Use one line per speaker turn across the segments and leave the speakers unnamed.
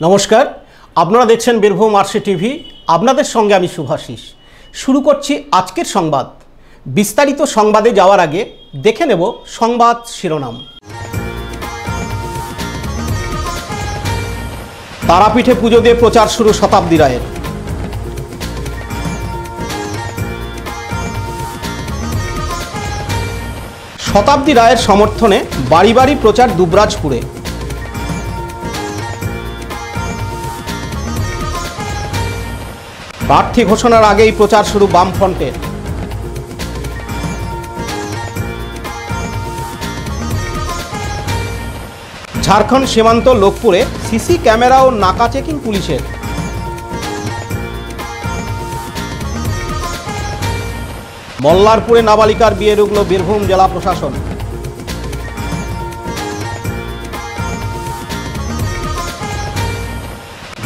নমস্কার, আপনারা দেখছেন বীরভূম আরসি টিভি। আপনাদের সঙ্গে আমি শুভাশিস। শুরু করছি আজকের সংবাদ। বিস্তারিত সংবাদে যাওয়ার আগে দেখে নেব সংবাদ শিরোনাম। তারাপীঠে পুজো দিয়ে প্রচার শুরু শতাব্দী রায়ের। শতাব্দী রায়ের সমর্থনে বাড়ি বাড়ি প্রচার দুবরাজপুরে। প্রার্থী ঘোষণার আগেই প্রচার শুরু বামফ্রন্টের। ঝাড়খণ্ড সীমান্ত লোকপুরে সিসি ক্যামেরা ও নাকা চেকিং পুলিশের। মল্লারপুরে নাবালিকার বিয়ে রুগল বীরভূম জেলা প্রশাসন।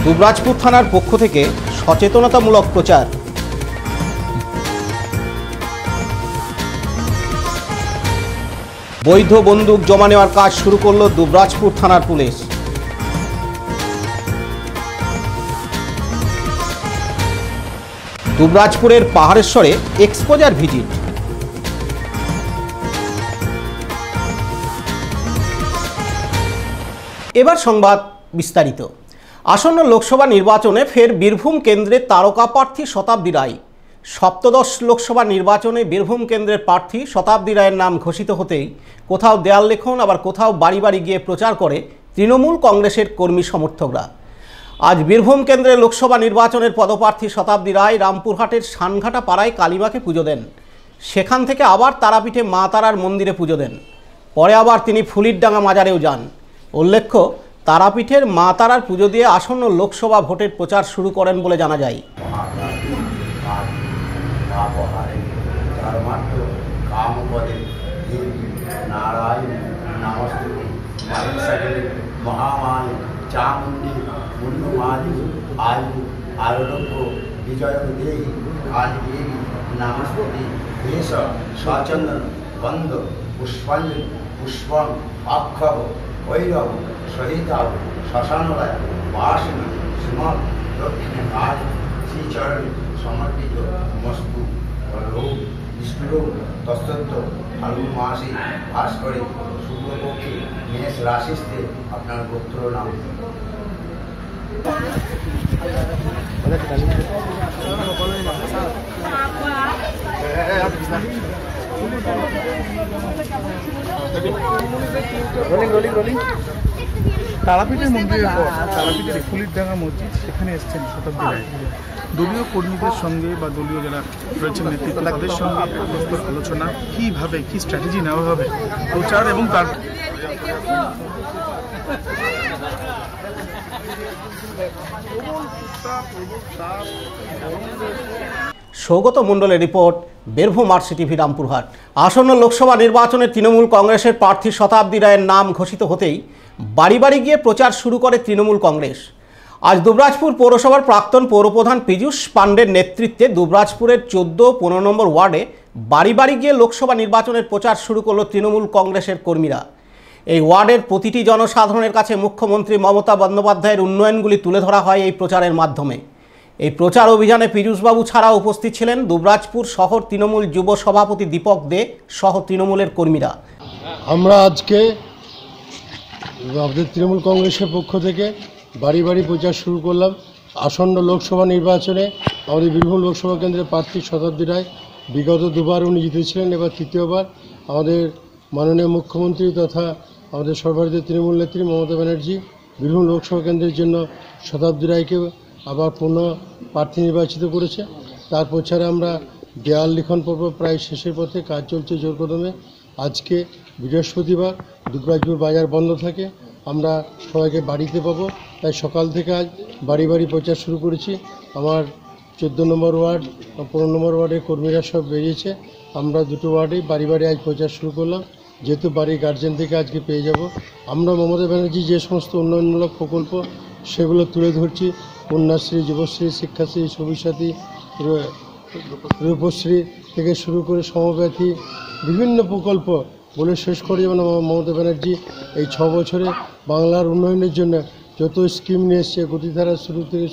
দুবরাজপুর থানার পক্ষ থেকে সচেতনতামূলক প্রচার। বৈধ বন্দুক জমা নেওয়ার কাজ শুরু করল দুবরাজপুর থানার পুলিশ। দুবরাজপুরের পাহাড়েশ্বরে এক্সপোজার ভিজিট। এবার সংবাদ বিস্তারিত। আসন্ন লোকসভা নির্বাচনে ফের বীরভূম কেন্দ্রের তারকা প্রার্থী শতাব্দী রায়। সপ্তদশ লোকসভা নির্বাচনে বীরভূম কেন্দ্রের প্রার্থী শতাব্দী রায়ের নাম ঘোষিত হতেই কোথাও দেয়াল লেখন, আবার কোথাও বাড়ি বাড়ি গিয়ে প্রচার করে তৃণমূল কংগ্রেসের কর্মী সমর্থকরা। আজ বীরভূম কেন্দ্রের লোকসভা নির্বাচনের পদপ্রার্থী শতাব্দী রায় রামপুরহাটের সানঘাটা পাড়ায় কালীমাকে পুজো দেন। সেখান থেকে আবার তারাপীঠে মা তারার মন্দিরে পুজো দেন। পরে আবার তিনি ফুলিরডাঙ্গা মাজারেও যান। উল্লেখ্য, তারাপীঠের মা তারার পুজো দিয়ে আসন্ন লোকসভা ভোটের প্রচার শুরু করেন বলে জানা যায়।
ভৈরব সহিতাও শ্মশানরায় বাসনা শ্রীমৎ দক্ষিণে কাজ শ্রীচরণ সমর্পিত মস্তু বিষ্ণু তস্তত্ব ফাল্গুন মাসে বাস করে শুক্লপক্ষে মেষ রাশিতে আপনার গোত্র নাম।
তারাপীঠের মন্দিরের পর তারাপীঠের ফুলিরডাঙ্গা মসজিদ, সেখানে এসছেন শতাব্দী রায়। দলীয় কর্মীদের সঙ্গে বা দলীয় যারা রয়েছেন নেতৃত্ব, তাদের সঙ্গে আলোচনা কীভাবে কী স্ট্র্যাটেজি নেওয়া হবে প্রচার এবং তার
সৌগত মণ্ডলের report, Birbhum RC TV Rampurhat. আসন্ন লোকসভা নির্বাচনে তৃণমূল কংগ্রেসের প্রার্থী শতাব্দী রায়ের নাম ঘোষিত হতেই বাড়ি বাড়ি গিয়ে প্রচার শুরু করে তৃণমূল কংগ্রেস। আজ দুবরাজপুর পৌরসভার প্রাক্তন পৌরপ্রধান পীযূষ পাণ্ডের নেতৃত্বে দুবরাজপুরের 14-15 নম্বর ওয়ার্ডে বাড়ি বাড়ি গিয়ে লোকসভা নির্বাচনের প্রচার শুরু করল তৃণমূল কংগ্রেসের কর্মীরা। এই ওয়ার্ডের প্রতিটি জনসাধারণের কাছে মুখ্যমন্ত্রী মমতা বন্দ্যোপাধ্যায়ের উন্নয়নগুলি তুলে ধরা হয় এই প্রচারের মাধ্যমে। এই প্রচার অভিযানে পীযূষবাবু ছাড়াও উপস্থিত ছিলেন দুবরাজপুর শহর তৃণমূল যুব সভাপতি দীপক দে সহ তৃণমূলের কর্মীরা।
আমরা আজকে আমাদের তৃণমূল কংগ্রেসের পক্ষ থেকে বাড়ি বাড়ি প্রচার শুরু করলাম। আসন্ন লোকসভা নির্বাচনে আমাদের বীরভূম লোকসভা কেন্দ্রের প্রার্থী শতাব্দী রায় বিগত দুবার উনি জিতেছিলেন, এবার তৃতীয়বার আমাদের মাননীয় মুখ্যমন্ত্রী তথা আমাদের সর্বভারতীয় তৃণমূল নেত্রী মমতা ব্যানার্জি বীরভূম লোকসভা কেন্দ্রের জন্য শতাব্দী রায়কে আবার পুনঃ প্রার্থী নির্বাচিত করেছে। তার প্রচারে আমরা দেয়াল লিখন পর্ব প্রায় শেষের পথে, কাজ চলছে জোর কদমে। আজকে বৃহস্পতিবার, দুবরাজপুর বাজার বন্ধ থাকে, আমরা সবাইকে বাড়িতে পাবো, তাই সকাল থেকে আজ বাড়ি বাড়ি প্রচার শুরু করেছি। আমার 14 নম্বর ওয়ার্ড, 15 নম্বর ওয়ার্ডের কর্মীরা সব বেরিয়েছে। আমরা দুটো ওয়ার্ডেই বাড়ি বাড়ি আজ প্রচার শুরু করলাম, যেহেতু বাড়ির গার্জেন থেকে আজকে পেয়ে যাব। আমরা মমতা ব্যানার্জি যে সমস্ত উন্নয়নমূলক প্রকল্প সেগুলো তুলে ধরছি। কন্যাশ্রী, যুবশ্রী, শিক্ষাশ্রী, সবুজসাথী, রূপশ্রী থেকে শুরু করে সমব্যাথী বিভিন্ন প্রকল্প বলে শেষ করে যেমন মমতা ব্যানার্জি এই 6 বছরে বাংলার উন্নয়নের জন্য যত স্কিম নিয়ে এসছে, গতিধারা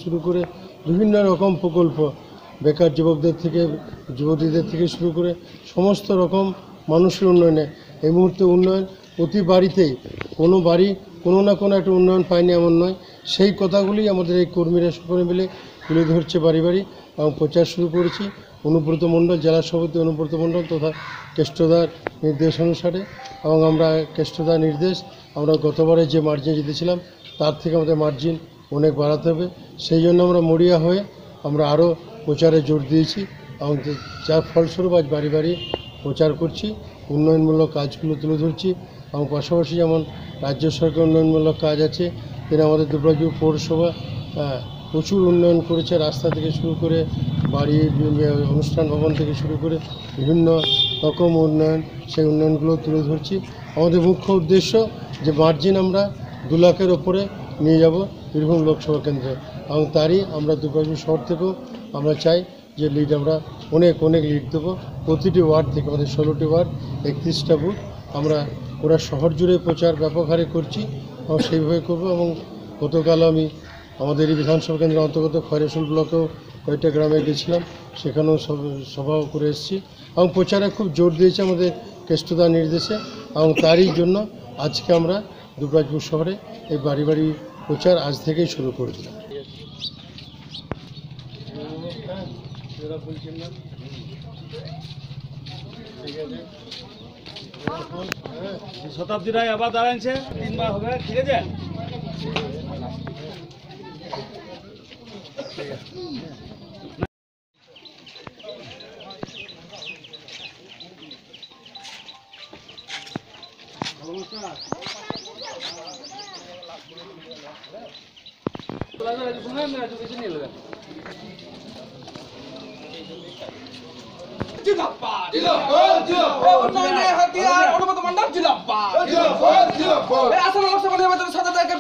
শুরু করে বিভিন্ন রকম প্রকল্প, বেকার যুবকদের থেকে যুবতীদের থেকে শুরু করে সমস্ত রকম মানুষের উন্নয়নে এই মুহূর্তে উন্নয়ন প্রতি বাড়িতেই, কোনো বাড়ি কোনো না কোনো একটা উন্নয়ন পায়নি এমন নয়। সেই কথাগুলি আমাদের এই কর্মীরা সকলে মিলে তুলে ধরছে বাড়ি বাড়ি, এবং প্রচার শুরু করেছি। অনুব্রত মণ্ডল, জেলা সভাপতি অনুব্রত মণ্ডল তথা কেষ্টদার নির্দেশ অনুসারে, এবং আমরা কেষ্টদার নির্দেশ, আমরা গতবারে যে মার্জিন জিতেছিলাম তার থেকে আমাদের মার্জিন অনেক বাড়াতে হবে। সেই জন্য আমরা মরিয়া হয়ে আমরা আরও প্রচারে জোর দিয়েছি, এবং যার ফলস্বরূপ আজ বাড়ি বাড়ি প্রচার করছি, উন্নয়নমূলক কাজগুলো তুলে ধরছি। এবং পাশাপাশি যেমন রাজ্য সরকার উন্নয়নমূলক কাজ আছে, তিনি আমাদের দুবরাজপুর পৌরসভা প্রচুর উন্নয়ন করেছে, রাস্তা থেকে শুরু করে বাড়ি, অনুষ্ঠান ভবন থেকে শুরু করে বিভিন্ন রকম উন্নয়ন, সেই উন্নয়নগুলো তুলে ধরছি। আমাদের মুখ্য উদ্দেশ্য যে মার্জিন আমরা 2 লাখের ওপরে নিয়ে যাব বীরভূম লোকসভা কেন্দ্রে, এবং তারই আমরা দুবরাজপুর শহর থেকেও আমরা চাই যে লিড আমরা অনেক লিড দেবো। প্রতিটি ওয়ার্ড থেকে, আমাদের 16টি ওয়ার্ড, 31টা বুথ, আমরা পুরো শহর জুড়ে প্রচার ব্যাপক হারে করছি এবং সেইভাবে করবো। এবং গতকাল আমি আমাদের এই বিধানসভা কেন্দ্রের অন্তর্গত খয়রাসুল ব্লকেও কয়েকটা গ্রামে গেছিলাম, সেখানেও সভাও করে এসেছি, এবং প্রচারে খুব জোর দিয়েছে আমাদের কেষ্টদার নির্দেশে। এবং তারই জন্য আজকে আমরা দুবরাজপুর শহরে এই বাড়ি বাড়ি প্রচার আজ থেকেই শুরু করে দিলাম।
শতাব্দী রায় আবার দাঁড়াচ্ছে, 3 বার হবে, ঠিক আছে।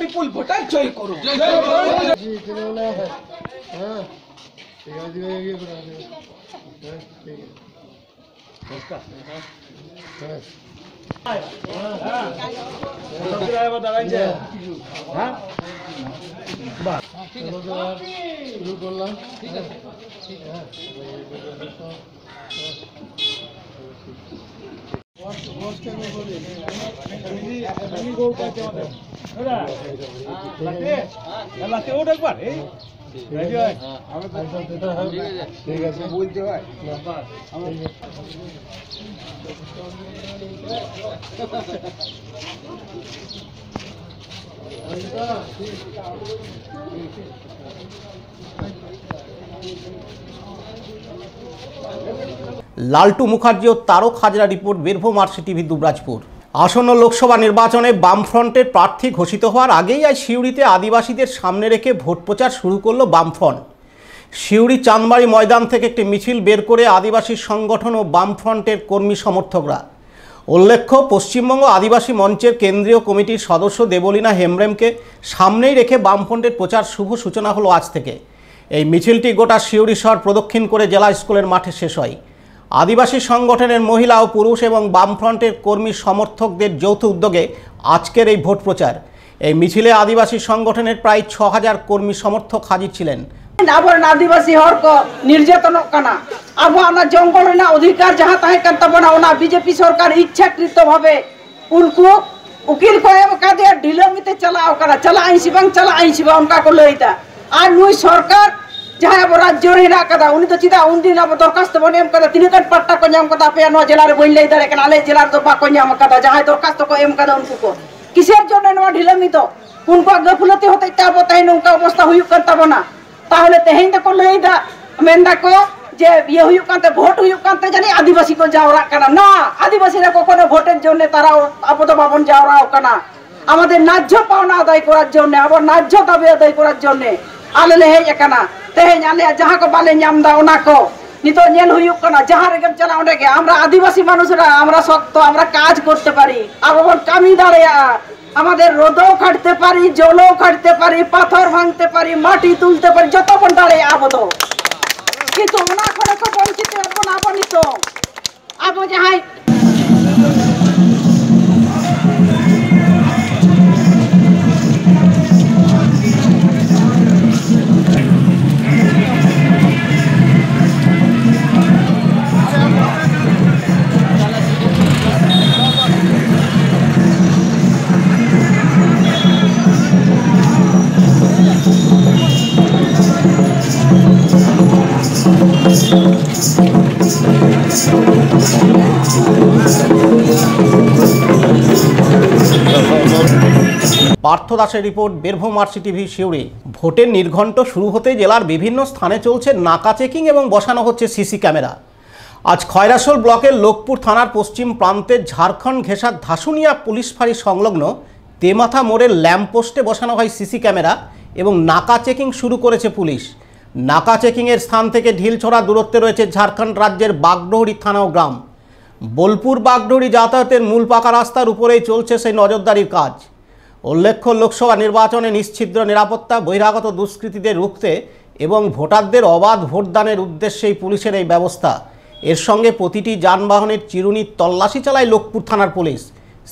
বিপুল ভোটার জয় করো।
শুরু করলাম। ঠিক আছে, বলতে হয়
লালটু মুখার্জি ও তারক হাজরা রিপোর্ট, বীরভূম আরসিটিভি দুবরাজপুর। আসন্ন লোকসভা নির্বাচনে বামফ্রন্টের প্রার্থী ঘোষিত হওয়ার আগেই আজ সিউড়িতে আদিবাসীদের সামনে রেখে ভোট প্রচার শুরু করল বামফ্রন্ট। সিউড়ি চাঁদবাড়ি ময়দান থেকে একটি মিছিল বের করে আদিবাসী সংগঠন ও বামফ্রন্টের কর্মী সমর্থকরা। উল্লেখ্য, পশ্চিমবঙ্গ আদিবাসী মঞ্চের কেন্দ্রীয় কমিটির সদস্য দেবলীনা হেমব্রমকে সামনেই রেখে বামফ্রন্টের প্রচার শুভ সূচনা হলো আজ থেকে। এই মিছিলটি গোটা সিউড়ি শহর প্রদক্ষিণ করে জেলা স্কুলের মাঠে শেষ হয়। আদিবাসী সংগঠনের মহিলা ও পুরুষ এবং বামফ্রন্টের কর্মী সমর্থকদের যৌথ উদ্যোগে আজকের এই ভোট প্রচার। এই মিছিলে আদিবাসী সংগঠনের প্রায় 6000 কর্মী সমর্থক হাজির ছিলেন।
আবার আদিবাসী হর को निर्यातन कना अब जंगल अधिकार जहाँ तहे तब बीजेपी सरकार इच्छाकृत भावे उनको उकिल को ढिलमिते चला उनका को लईता और नुई सरकार जहाँ अब राज्य हेना उनी तो चिदा उन दिन अब दरखास्त बने एम कदा 3 कट पट्टा को नाम कदा पे नो जिला रे बइन लई दारे कना आले जिला तो बाको नाम कदा जहाँ दरखास्त को एम कदा उनको को किसेर जने नो ढिलमित उनको गफलती होते तब तहे उनका अवस्था हुई करता बना ताहले तेहें को लईदा मेंदा को जे ये हुयुक कांते भोट हुयुक कांते जानी आदिवासी को जावरा कना ना आदिवासी रा कोनो भोटेर जन्य तारा आपद बाबन जावरा कना आमादेर न्याय्य पाওনা আদায় করার জন্য আবার ন্যায্য দাবি আদায় করার জন্য আলে হেই একানা তেহেं আলে যাহা को बाले नाम दा ओना को নিতো নেল হুयुक কানা যাহা রে চলা ওটাকে আমরা আদিবাসী মানুষরা আমরা শক্ত আমরা কাজ করতে পারি আবার কামি দাঁড়িয়া আমাদের রোদও কাটতে পারি জলও কাটতে পারি পাথর ভাঙতে পারি মাটি তুলতে পারি যত বন্ডারে আবদ কিন্তু ওনা করে তো বঞ্চিত হবো না বনিত আবো যাহাই
পার্থ দাসের রিপোর্ট, বীরভূম আরসিটিভি শিউরি। ভোটের নির্ঘণ্ট শুরু হতে জেলার বিভিন্ন স্থানে চলছে নাকা চেকিং এবং বসানো হচ্ছে সিসি ক্যামেরা। আজ খয়রাসোল ব্লকের লোকপুর থানার পশ্চিম প্রান্তে ঝাড়খণ্ড ঘেঁষার ধাসুনিয়া পুলিশ ফাঁড়ি সংলগ্ন তেমাথা মোড়ের ল্যাম্পপোস্টে বসানো হয় সিসি ক্যামেরা এবং নাকা চেকিং শুরু করেছে পুলিশ। নাকা চেকিংয়ের স্থান থেকে ঢিলছড়া দূরত্বে রয়েছে ঝাড়খণ্ড রাজ্যের বাগডোহরি থানা ও গ্রাম। বোলপুর বাগডোহরি যাতায়াতের মূল পাকা রাস্তার উপরেই চলছে সেই নজরদারির কাজ। উল্লেখ্য, লোকসভা নির্বাচনে নিশ্ছিদ্র নিরাপত্তা, বহিরাগত দুষ্কৃতীদের রুখতে এবং ভোটারদের অবাধ ভোটদানের উদ্দেশ্যেই পুলিশের এই ব্যবস্থা। এর সঙ্গে প্রতিটি যানবাহনের চিরুনির তল্লাশি চালায় লোকপুর থানার পুলিশ।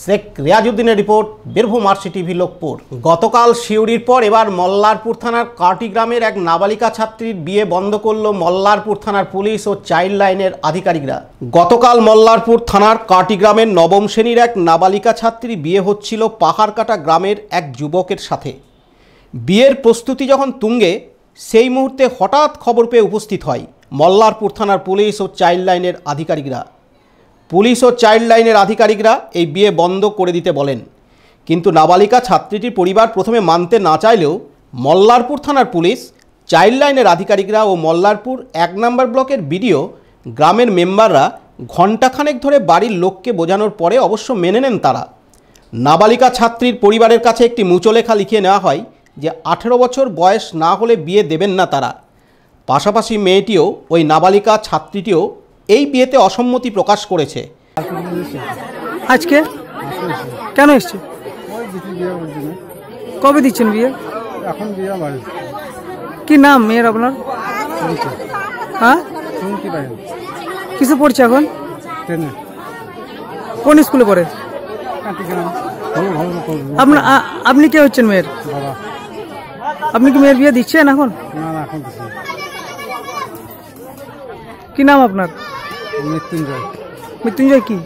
শেখ রিয়াজউদ্দিনের রিপোর্ট, বীরভূম আরসিটিভি লোকপুর। গতকাল শিউরির পর এবার মল্লারপুর থানার কাটি গ্রামের এক নাবালিকা ছাত্রীর বিয়ে বন্ধ করল মল্লারপুর থানার পুলিশ ও চাইল্ড লাইনের আধিকারিকরা। গতকাল মল্লারপুর থানার কাটি গ্রামের নবম শ্রেণীর এক নাবালিকা ছাত্রীর বিয়ে হচ্ছিল পাহাড়কাটা গ্রামের এক যুবকের সাথে। বিয়ের প্রস্তুতি যখন তুঙ্গে, সেই মুহূর্তে হঠাৎ খবর পেয়ে উপস্থিত হয় মল্লারপুর থানার পুলিশ ও চাইল্ড লাইনের আধিকারিকরা। পুলিশ ও চাইল্ড লাইনের আধিকারিকরা এই বিয়ে বন্ধ করে দিতে বলেন, কিন্তু নাবালিকা ছাত্রীটির পরিবার প্রথমে মানতে না চাইলেও মল্লারপুর থানার পুলিশ, চাইল্ড লাইনের আধিকারিকরা ও মল্লারপুর 1 নম্বর ব্লকের বিডিও, গ্রামের মেম্বাররা ঘণ্টাখানেক ধরে বাড়ির লোককে বোঝানোর পরে অবশ্য মেনে নেন তারা। নাবালিকা ছাত্রীর পরিবারের কাছে একটি মুচলেখা লিখিয়ে নেওয়া হয় যে 18 বছর বয়স না হলে বিয়ে দেবেন না তারা। পাশাপাশি মেয়েটিও, ওই নাবালিকা ছাত্রীটিও এই বিয়েতে অসম্মতি প্রকাশ করেছে।
আজকে কেন এসছে? কবে দিচ্ছেন বিয়ে?
এখন বিয়ে বাড়ি
কি নাম মেয়ের আপনার? হ্যাঁ, কিসে পড়ছে এখন? কোন স্কুলে পড়ে? আপনি কে হচ্ছেন মেয়ের? আপনি কি মেয়ের বিয়ে দিচ্ছেন এখন? কি নাম আপনার?
মৃত্যুঞ্জয়।
মৃত্যুঞ্জয় কি?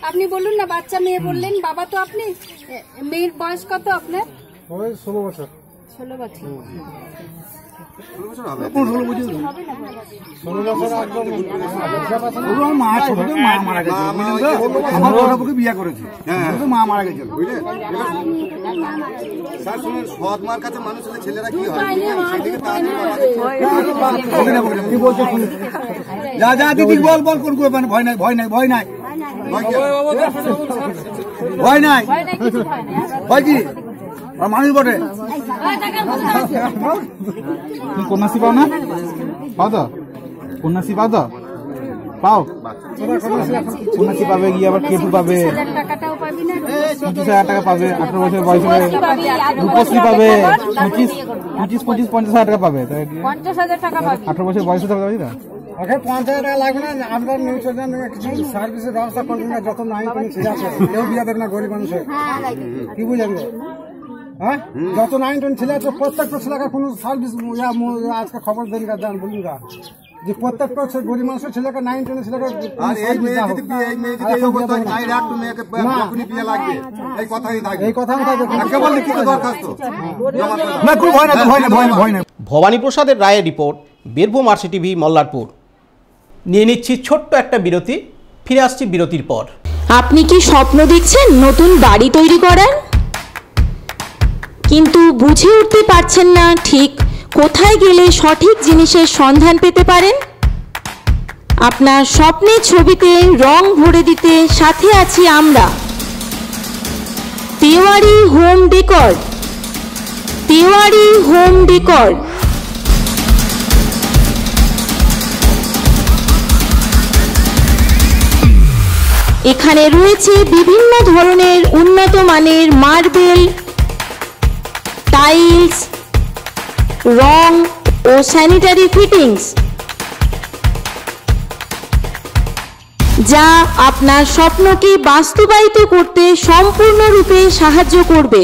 আপনি বলুন না, বাচ্চা মেয়ে বললেন, বাবা তো আপনি। মেয়ের বয়স কত আপনার?
16 বছর।
16 বছর।
বিয়ে করেছি, মা মারা গেছিল, বুঝলে? সৎ মার কাছে মানুষ হলে ছেলেরা কি হয়, যা যা দিদি বল বল, কোন ভয় নাই, ভয় নাই, ভয় নাই, ভয় নাই, ভয় কি মানুষ বটে।
কন্যাশ্রী পাও না? পাও তো? কন্যাশ্রী পাও তো? পাও? কন্যাশ্রী পাবে, গিয়ে আবার কেটু পাবে, 25,000 টাকা পাবে, 18 বছর বয়স হলে রূপশ্রী পাবে, 25-50,000 টাকা পাবে, 18 বছর বয়স হতে পারবে না।
50,000 টাকা লাগবে না। আমরা কিছু সার্ভিসের ব্যবস্থা করবেন না, যত নাই ঠিক আছে, কেউ বিয়ে দেবে না গরিব মানুষের, কি বুঝলেন? হ্যাঁ, যত 9-10 ছেলে আছে প্রত্যেকটা ছেলেকে কোনো সার্ভিস আজকে খবর দেন গান বলুন গা যে প্রত্যেকটা গরিব মানুষের ছেলেকে 9-10 ছেলেকে এই কথা
ভবানী প্রসাদের রায়ের রিপোর্ট, বীরভূম আরসিটিভি মল্লারপুর। নিয়ে নিচ্ছি ছোট্ট একটা বিরতি, ফিরে আসছি বিরতির পর।
আপনি কি স্বপ্ন দেখছেন নতুন বাড়ি তৈরি করার, কিন্তু বুঝে উঠতে পারছেন না ঠিক কোথায় গেলে সঠিক জিনিসের সন্ধান পেতে পারেন? আপনার স্বপ্নের ছবিতে রং ভরে দিতে সাথে আছি আমরা, Tewari home decor. Tewari home decor এখানে রয়েছে বিভিন্ন ধরনের উন্নত মানের মার্বেল, টাইলস, রং ও স্যানিটারি ফিটিংস, যা আপনার স্বপ্নকে বাস্তবায়িত করতে সম্পূর্ণরূপে সাহায্য করবে।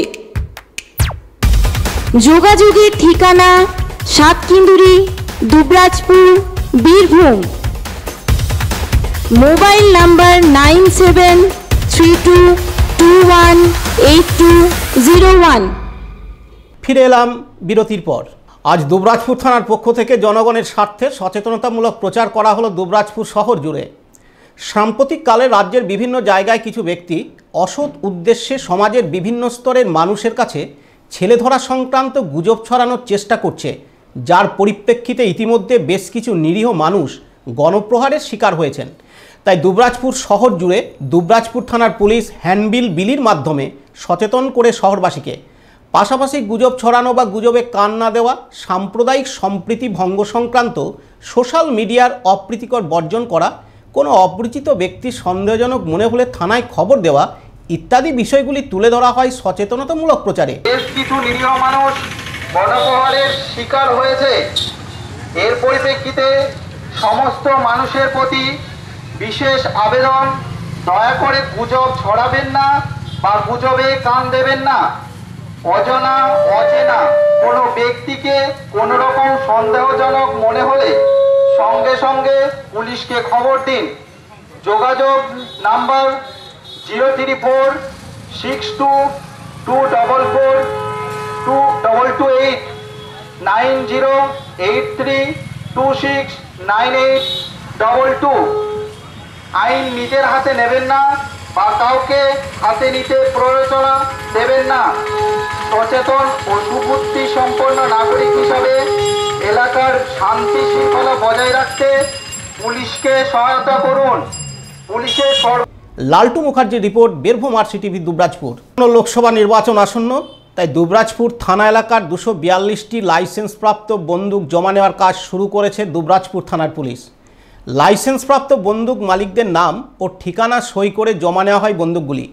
যোগাযোগের ঠিকানা সাতকিন্দুরি, দুবরাজপুর, বীরভূম। Mobile number 973221 818201।
ফিরে এলাম বিরতির পর। আজ দুবরাজপুর থানার পক্ষ থেকে জনগণের স্বার্থে সচেতনতামূলক প্রচার করা হলো দুবরাজপুর শহর জুড়ে। সাম্প্রতিককালে রাজ্যের বিভিন্ন জায়গায় কিছু ব্যক্তি অসৎ উদ্দেশ্যে সমাজের বিভিন্ন স্তরের মানুষের কাছে ছেলে ধরা সংক্রান্ত গুজব ছড়ানোর চেষ্টা করছে, যার পরিপ্রেক্ষিতে ইতিমধ্যে বেশ কিছু নিরীহ মানুষ গণপ্রহারের শিকার হয়েছেন। তাই দুবরাজপুর শহর জুড়ে দুবরাজপুর থানার পুলিশ হ্যান্ডবিল বিলির মাধ্যমে সচেতন করে শহরবাসীকে, পাশাপাশি গুজব ছড়ানো বা গুজবে কান না দেওয়া, সাম্প্রদায়িক সম্প্রীতি ভঙ্গ সংক্রান্ত সোশ্যাল মিডিয়ার অপ্রীতিকর বর্জন করা, কোনো অপরিচিত ব্যক্তি সন্দেহজনক মনে হলে থানায় খবর দেওয়া ইত্যাদি বিষয়গুলি তুলে ধরা হয় সচেতনতামূলক প্রচারে।
বেশ কিছু নিরীহ মানুষ গণপ্রহারের শিকার হয়েছে। এর পরিপ্রেক্ষিতে সমস্ত মানুষের প্রতি বিশেষ আবেদন, দয়া করে গুজব ছড়াবেন না বা গুজবে কান দেবেন না। অজানা অচেনা কোনো ব্যক্তিকে কোনো রকম সন্দেহজনক মনে হলে সঙ্গে সঙ্গে পুলিশকে খবর দিন। যোগাযোগ নাম্বার 03462442228 9083269822। আইন নিজের হাতে নেবেন না বা কাউকে হাতে নিতে প্ররোচনা দেবেন না। সচেতন ও সুবুদ্ধি সম্পন্ন নাগরিক হিসাবে এলাকার শান্তি শৃঙ্খলা বজায় রাখতে পুলিশকে সহায়তা করুন। পুলিশের
লালটু মুখার্জির রিপোর্ট, বীরভূম আরসিটিভি, দুবরাজপুর। লোকসভা নির্বাচন আসন্ন, তাই দুবরাজপুর থানা এলাকার 242টি লাইসেন্সপ্রাপ্ত বন্দুক জমা নেওয়ার কাজ শুরু করেছে দুবরাজপুর থানার পুলিশ। লাইসেন্সপ্রাপ্ত বন্দুক মালিকদের নাম ও ঠিকানা সই করে জমা নেওয়া হয় বন্দুকগুলি।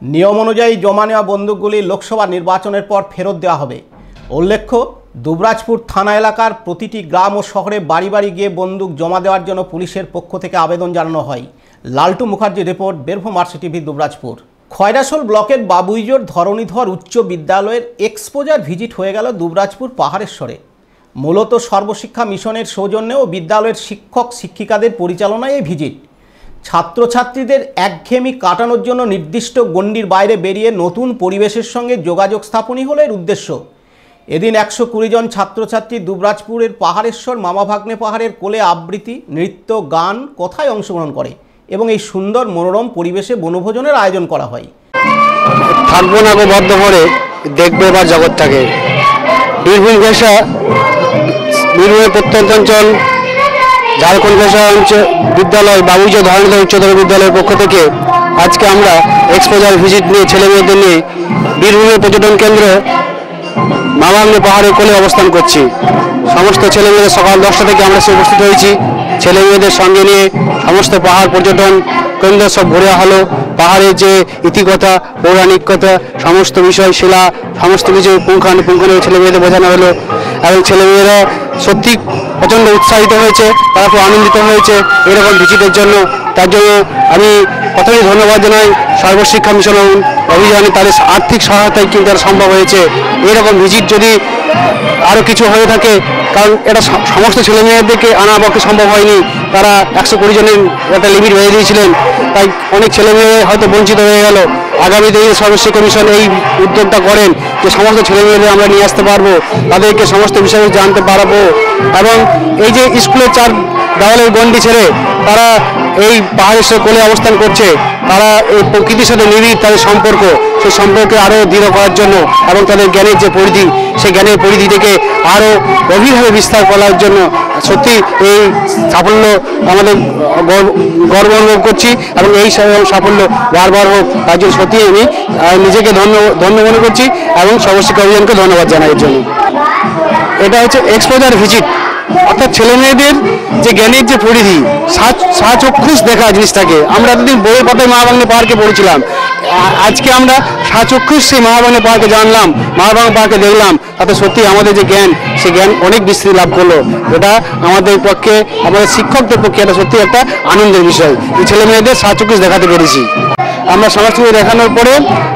নিয়ম অনুযায়ী জমা নেওয়া বন্দুকগুলি লোকসভা নির্বাচনের পর ফেরত দেওয়া হবে। উল্লেখ্য, দুবরাজপুর থানা এলাকার প্রতিটি গ্রাম ও শহরে বাড়ি বাড়ি গিয়ে বন্দুক জমা দেওয়ার জন্য পুলিশের পক্ষ থেকে আবেদন জানানো হয়। লালটু মুখার্জির রিপোর্ট, বীরভূম আরসিটিভি, দুবরাজপুর। খয়রাসোল ব্লকের বাবুইজোর ধরণীধর উচ্চ বিদ্যালয়ের এক্সপোজার ভিজিট হয়ে গেল দুবরাজপুর পাহাড়েশ্বরে। মূলত সর্বশিক্ষা মিশনের সৌজন্যে ও বিদ্যালয়ের শিক্ষক শিক্ষিকাদের পরিচালনায় এই ভিজিট। ছাত্রছাত্রীদের একঘেয়েমি কাটানোর জন্য নির্দিষ্ট গণ্ডির বাইরে বেরিয়ে নতুন পরিবেশের সঙ্গে যোগাযোগ স্থাপনই হলো এর উদ্দেশ্য। এদিন 120 জন ছাত্রছাত্রী দুবরাজপুরের পাহাড়েশ্বর মামা ভাগ্নে পাহাড়ের কোলে আবৃত্তি, নৃত্য, গান, কথায় অংশগ্রহণ করে এবং এই সুন্দর মনোরম পরিবেশে বনভোজনের আয়োজন করা হয়।
থাকবো না গো বদ্ধ করে, দেখবো এবার জগৎটাকে। বীরভূম ঘেঁষা, বীরভূমের প্রত্যন্ত অঞ্চল ঝাড়খণ্ড ঘেঁষা বিদ্যালয় বাবুইজোর ধরণীধর উচ্চতর বিদ্যালয়ের পক্ষ থেকে আজকে আমরা এক্সপোজার ভিজিট নিয়ে ছেলেমেয়েদের নিয়ে বীরভূমের পর্যটন কেন্দ্র মামা ভাগ্নে পাহাড়ের কোলে অবস্থান করছি। সমস্ত ছেলেমেয়েদের সকাল 10টা থেকে আমরা সে উপস্থিত হয়েছি। ছেলেমেয়েদের সঙ্গে নিয়ে সমস্ত পাহাড় পর্যটন কেন্দ্র সব ঘুরে হলো। পাহাড়ের যে ইতিকথা, পৌরাণিকতা, সমস্ত বিষয়, শিলা, সমস্ত কিছু পুঙ্খানুপুঙ্খানু ছেলেমেয়েদের বোঝানো হলো এবং ছেলেমেয়েরা সত্যি প্রচণ্ড উৎসাহিত হয়েছে, তারা খুব আনন্দিত হয়েছে এরকম ভিজিটের জন্য। তার জন্য আমি প্রথমেই ধন্যবাদ জানাই সর্বশিক্ষা মিশন অভিযানে, তাদের আর্থিক সহায়তায় কিন্তু এটা সম্ভব হয়েছে। এরকম ভিজিট যদি আরও কিছু হয়ে থাকে, কারণ এটা সমস্ত ছেলেমেয়েদেরকে আনা পক্ষে সম্ভব হয়নি, তারা 120 জনের একটা লিমিট বেঁধে দিয়েছিলেন, তাই অনেক ছেলেমেয়ে হয়তো বঞ্চিত হয়ে গেল। আগামী দিনে সর্বশিক্ষা মিশন এই উদ্যোগটা করেন যে সমস্ত ছেলেমেয়েদের আমরা নিয়ে আসতে পারবো, তাদেরকে সমস্ত বিষয়ে জানতে পারবো এবং এই যে স্কুলের 4 দেওয়ালের গণ্ডি ছেড়ে তারা এই পাহাড়ের কোলে অবস্থান করছে, তারা এই প্রকৃতির সাথে নিবিড় তাদের সম্পর্ক, সেই সম্পর্কে আরও দৃঢ় করার জন্য এবং তাদের জ্ঞানের যে পরিধি, সেই জ্ঞানের পরিধি থেকে আরও গভীরভাবে বিস্তার করার জন্য সত্যি এই সাফল্য আমাদের গর্ব অনুভব করছি এবং এই সাফল্য বারবার হোক তার জন্য সত্যি আমি নিজেকে ধন্য মনে করছি এবং সর্বশিক্ষা অভিযানকে ধন্যবাদ জানাই এর জন্য। এটা হচ্ছে এক্সপোজার ভিজিট, অর্থাৎ ছেলেমেয়েদের যে জ্ঞানের যে পরিধি, সাচক্ষুষ দেখা জিনিসটাকে আমরা এতদিন বইয়ের পাতায় মামা ভাগ্নে পাহাড়কে পড়েছিলাম, আজকে আমরা সাচক্ষুষ সেই মামা ভাগ্নে পাহাড়কে জানলাম, মামা ভাগ্নে পাহাড়কে দেখলাম, তাতে সত্যি আমাদের যে জ্ঞান, সেই জ্ঞান অনেক বিস্তৃতি লাভ করলো। এটা আমাদের পক্ষে, আমাদের শিক্ষকদের পক্ষে এটা সত্যি একটা আনন্দের বিষয়, এই ছেলেমেয়েদের সাচক্ষুষ দেখাতে পেরেছি। আমরা সংস্কৃতি দেখানোর পরে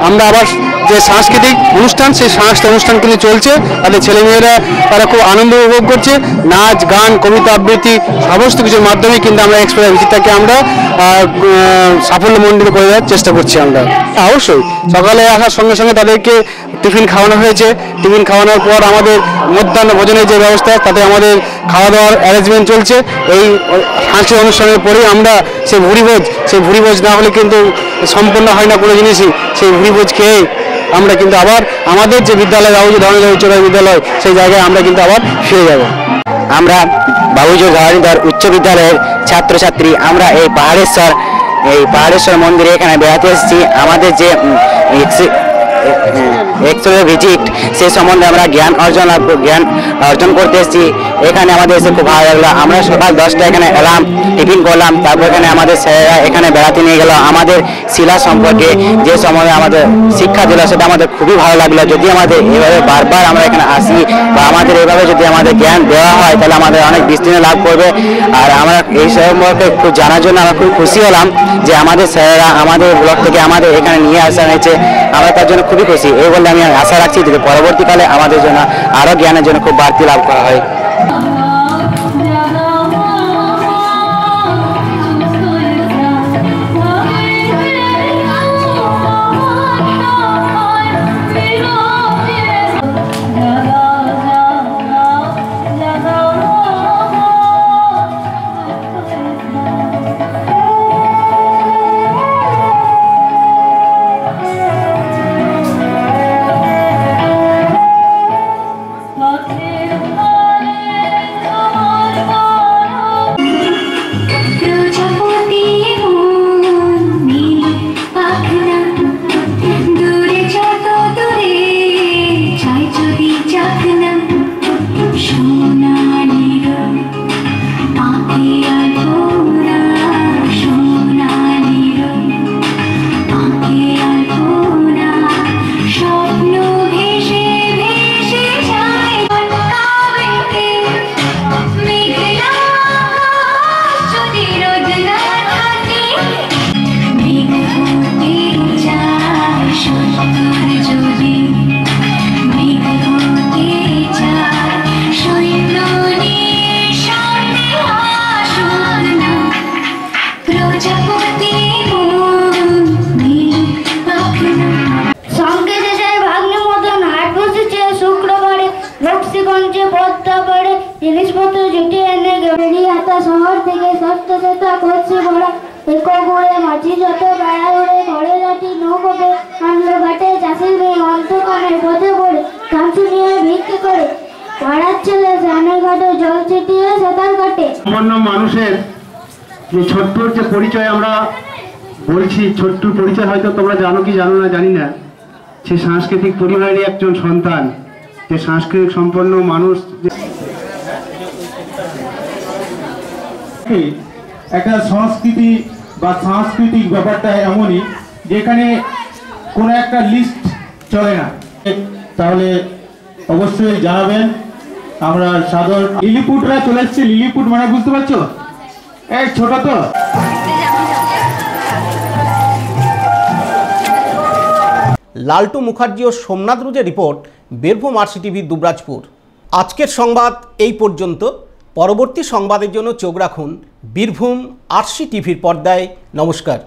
আমরা আবার যে সাংস্কৃতিক অনুষ্ঠান, সেই সাংস্কৃতিক অনুষ্ঠান কিন্তু চলছে। তাদের ছেলেমেয়েরা তারা খুব আনন্দ উপভোগ করছে। নাচ, গান, কবিতা আবৃত্তি সমস্ত কিছুর মাধ্যমে কিন্তু আমরা এক্সপ্রেস ভিজিটটাকে আমরা সাফল্যমণ্ডিত করে দেওয়ার চেষ্টা করছি। আমরা অবশ্যই সকালে আসার সঙ্গে সঙ্গে তাদেরকে টিফিন খাওয়ানো হয়েছে। টিফিন খাওয়ানোর পর আমাদের মধ্যাহ্ন ভোজনের যে ব্যবস্থা, তাতে আমাদের খাওয়া দাওয়ার অ্যারেঞ্জমেন্ট চলছে। এই সাংস্কৃতিক অনুষ্ঠানের পরেই আমরা সেই ভুরিভোজ না হলে কিন্তু সম্পূর্ণ হয় না কোনো জিনিসই। সেই ভুরিভোজ খেয়ে আমরা কিন্তু আবার আমাদের যে বিদ্যালয় বাবুজি ধরনের উচ্চতর বিদ্যালয়, সেই জায়গায় আমরা কিন্তু আবার ফিরে যাব। আমরা বাবুজি ধরনের উচ্চ বিদ্যালয়ের ছাত্রছাত্রী, আমরা এই পাহাড়েশ্বর মন্দিরে এখানে বেড়াতে এসেছি। আমাদের যে এক্সপ্রেস ভিজিট, সেই সম্বন্ধে আমরা জ্ঞান অর্জন করতে এসেছি। এখানে আমাদের এসে খুব ভালো লাগলো। আমরা সকাল 10টায় এখানে এলাম, টিফিন করলাম, তারপর এখানে আমাদের স্যারেরা এখানে বেড়াতে নিয়ে গেল। আমাদের শিলা সম্পর্কে যে সম্বন্ধে আমাদের শিক্ষা দিল, সেটা আমাদের খুবই ভালো লাগলো। যদি আমাদের এইভাবে বারবার আমরা এখানে আসি বা আমাদের এইভাবে যদি আমাদের জ্ঞান দেওয়া হয়, তাহলে আমাদের অনেক বিস্তীর্ণ লাভ করবে। আর আমরা এই সম্পর্কে খুব জানার জন্য আমরা খুব খুশি হলাম যে আমাদের স্যারেরা আমাদের ব্লক থেকে আমাদের এখানে নিয়ে আসা হয়েছে। আমরা তার জন্য খুবই খুশি। এই বলে আমি আশা রাখছি যে পরবর্তীকালে আমাদের জন্য আরও জ্ঞানের জন্য খুব বাড়তি লাভ করা হয়।
জিনিসপত্র জুটে এনে গেড়িয়াতা শহর থেকে সস্তা করছে বড়া একক ঘুরে মাছি যত বেড়া উড়ে ঘরে রাতি নৌকোকে আনলো ঘাটে চাষির মেয়ে অন্তকানের পথে পড়ে কাঁচু নিয়ে ভিক্ষে করে পাড়ার ছেলে স্নানের ঘাটে জল ছিটিয়ে সাঁতার কাটে।
সামান্য মানুষের যে ছোট্টর যে পরিচয় আমরা বলছি, ছোট্টর পরিচয় হয়তো তোমরা জানো কি জানো না জানি না। সে সাংস্কৃতিক পরিবারেরই একজন সন্তান, যে সাংস্কৃতিক সম্পন্ন মানুষ।
একটা সংস্কৃতি বা সাংস্কৃতিক ব্যাপারটা এমনই যেখানে কোনো একটা লিস্ট চলে না। তাহলে অবশ্যই জানাবেন। আমরা সাদর লিলিপুটরা চলে এসেছি। লিলিপুট মানে বুঝতে পারছো? এই ছোট তো
লালটু মুখার্জি ও সোমনাথ রুজের report, Birbhum RC TV, Dubrajpur. আজকের সংবাদ এই পর্যন্ত। পরবর্তী সংবাদের জন্য চোখ রাখুন বীরভূম আরসি টিভির পর্দায়। নমস্কার।